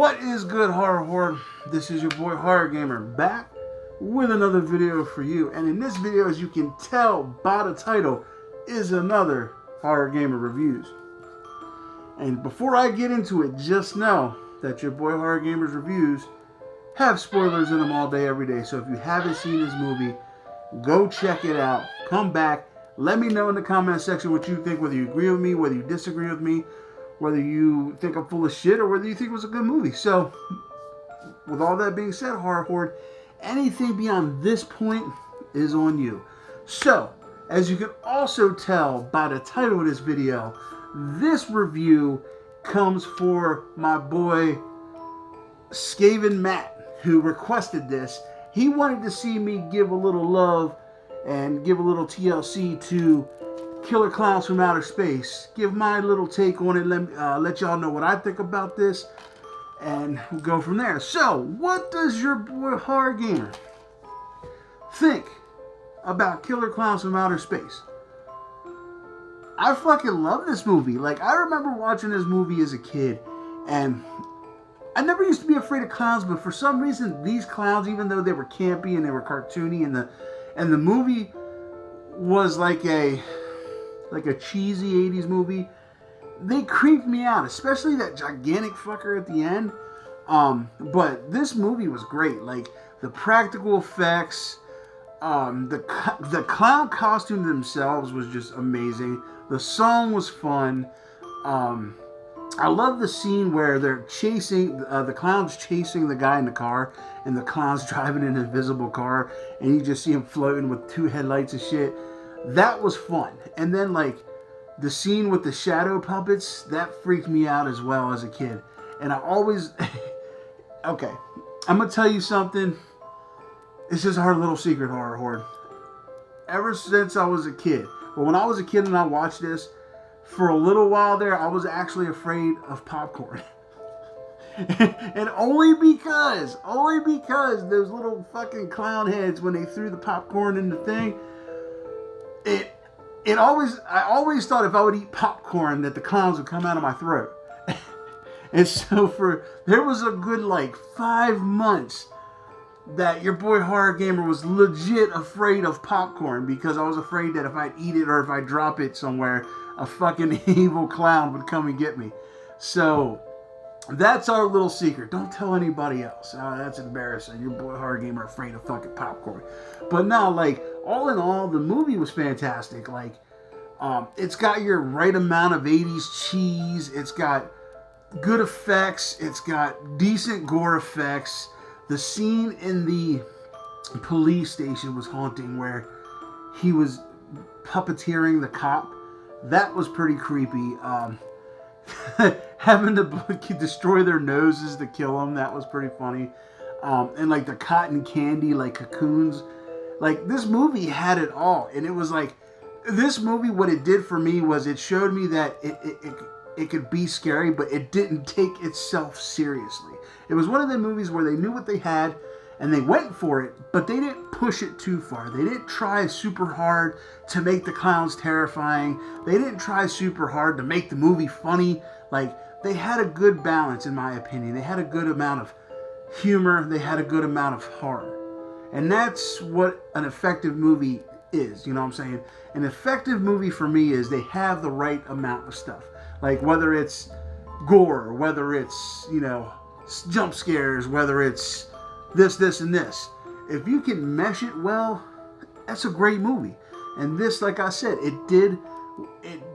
What is good, horror horde? This is your boy Horror Gamer back with another video for you. And in this video, as you can tell by the title, is another Horror Gamer reviews. And before I get into it, just know that your boy Horror Gamer's reviews have spoilers in them all day, every day. So if you haven't seen this movie, go check it out. Come back. Let me know in the comment section what you think, whether you agree with me, whether you disagree with me, whether you think I'm full of shit, or whether you think it was a good movie. So, with all that being said, Horror Horde, anything beyond this point is on you. So, as you can also tell by the title of this video, this review comes for my boy Skaven Matt, who requested this. He wanted to see me give a little love and give a little TLC to Killer Klowns from Outer Space. Give my little take on it. Let y'all know what I think about this, and we'll go from there. So, what does your boy Horror Gamer think about Killer Klowns from Outer Space? I fucking love this movie. Like, I remember watching this movie as a kid, and I never used to be afraid of clowns, but for some reason, these clowns, even though they were campy and they were cartoony, and the movie was like a cheesy 80s movie, they creeped me out, especially that gigantic fucker at the end. But this movie was great. Like, the practical effects, the clown costumes themselves was just amazing. The song was fun. I love the scene where they're chasing, the clown's chasing the guy in the car, and the clown's driving an invisible car, and you just see him floating with two headlights and shit. That was fun. And then, like, the scene with the shadow puppets, that freaked me out as well as a kid. And I always... Okay, I'm going to tell you something. It's just our little secret, Horror Horde. Ever since I was a kid, but when I was a kid and I watched this, for a little while there, I was actually afraid of popcorn. And only because those little fucking clown heads, when they threw the popcorn in the thing, I always thought if I would eat popcorn that the clowns would come out of my throat. And so there was a good like 5 months that your boy Horror Gamer was legit afraid of popcorn, because I was afraid that if I'd eat it or if I drop it somewhere, a fucking evil clown would come and get me. So that's our little secret. Don't tell anybody else. That's embarrassing. Your boy Horror Gamer afraid of fucking popcorn. But no, like, all in all, the movie was fantastic. Like, it's got your right amount of 80s cheese. It's got good effects. It's got decent gore effects. The scene in the police station was haunting, where he was puppeteering the cop. That was pretty creepy. Having to destroy their noses to kill them, that was pretty funny. And like the cotton candy, like cocoons. Like, this movie had it all. And it was like, this movie, what it did for me was it showed me that it could be scary, but it didn't take itself seriously. It was one of the movies where they knew what they had and they went for it, but they didn't push it too far. They didn't try super hard to make the clowns terrifying. They didn't try super hard to make the movie funny. Like, they had a good balance, in my opinion. They had a good amount of humor. They had a good amount of horror. And that's what an effective movie is, you know what I'm saying? An effective movie for me is they have the right amount of stuff. Like, whether it's gore, whether it's, you know, jump scares, whether it's this, and this. If you can mesh it well, that's a great movie. And this, like I said, it did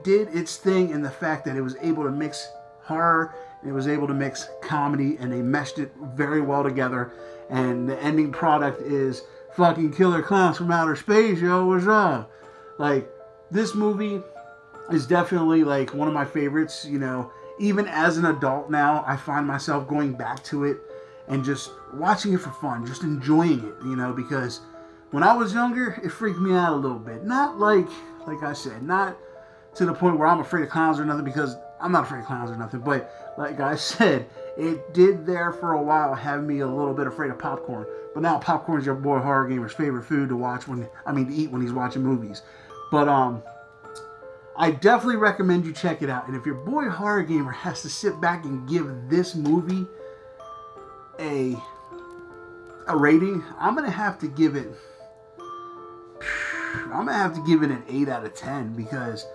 its thing in the fact that it was able to mix horror, and it was able to mix comedy, and they meshed it very well together. And the ending product is fucking Killer Klowns from Outer Space, yo, what's up? Like, this movie is definitely like one of my favorites. You know, even as an adult now, I find myself going back to it and just watching it for fun, just enjoying it, you know, because when I was younger, it freaked me out a little bit. Not like I said, not to the point where I'm afraid of clowns or nothing, because I'm not afraid of clowns or nothing, but like I said, it did there for a while have me a little bit afraid of popcorn. But now popcorn's your boy Horror Gamer's favorite food to watch to eat when he's watching movies. But I definitely recommend you check it out. And if your boy Horror Gamer has to sit back and give this movie a rating, I'm gonna have to give it an 8 out of 10 because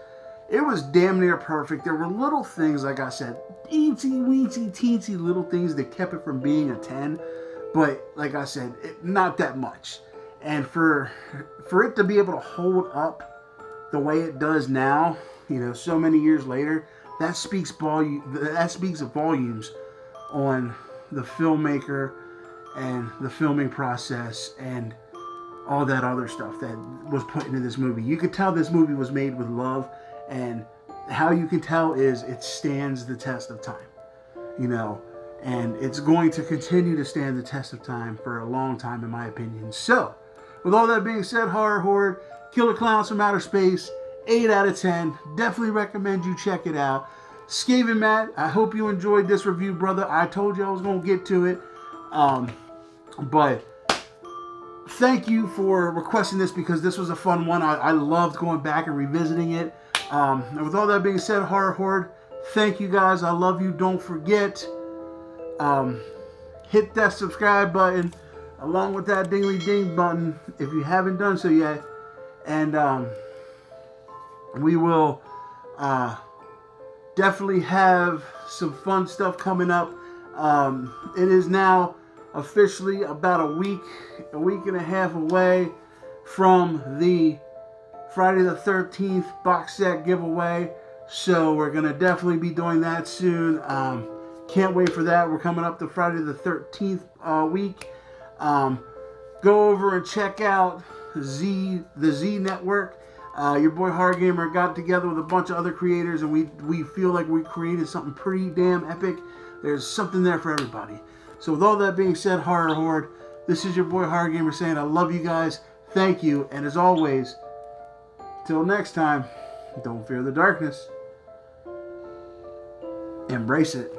it was damn near perfect. There were little things, like I said, eensy weensy teensy little things that kept it from being a 10, but like I said, not that much. And for it to be able to hold up the way it does now, you know, so many years later, that speaks volumes on the filmmaker and the filming process and all that other stuff that was put into this movie. You could tell this movie was made with love, and how you can tell is it stands the test of time, you know, and it's going to continue to stand the test of time for a long time, in my opinion. So, with all that being said, H0rr0rr, Killer Klowns from Outer Space, 8 out of 10. Definitely recommend you check it out. Skaven Matt, I hope you enjoyed this review, brother. I told you I was going to get to it. But thank you for requesting this because this was a fun one. I loved going back and revisiting it. And with all that being said, H0rr0rr, thank you guys. I love you. Don't forget, hit that subscribe button along with that dingly ding button if you haven't done so yet. And we will definitely have some fun stuff coming up. It is now officially about a week and a half away from the Friday the 13th box set giveaway. So we're going to definitely be doing that soon. Can't wait for that. We're coming up to Friday the 13th week. Go over and check out the Z Network. Your boy H0rr0rgamer got together with a bunch of other creators, and we feel like we created something pretty damn epic. There's something there for everybody. So with all that being said, H0rr0rr, this is your boy H0rr0rgamer saying I love you guys. Thank you. And as always, till next time, don't fear the darkness. Embrace it.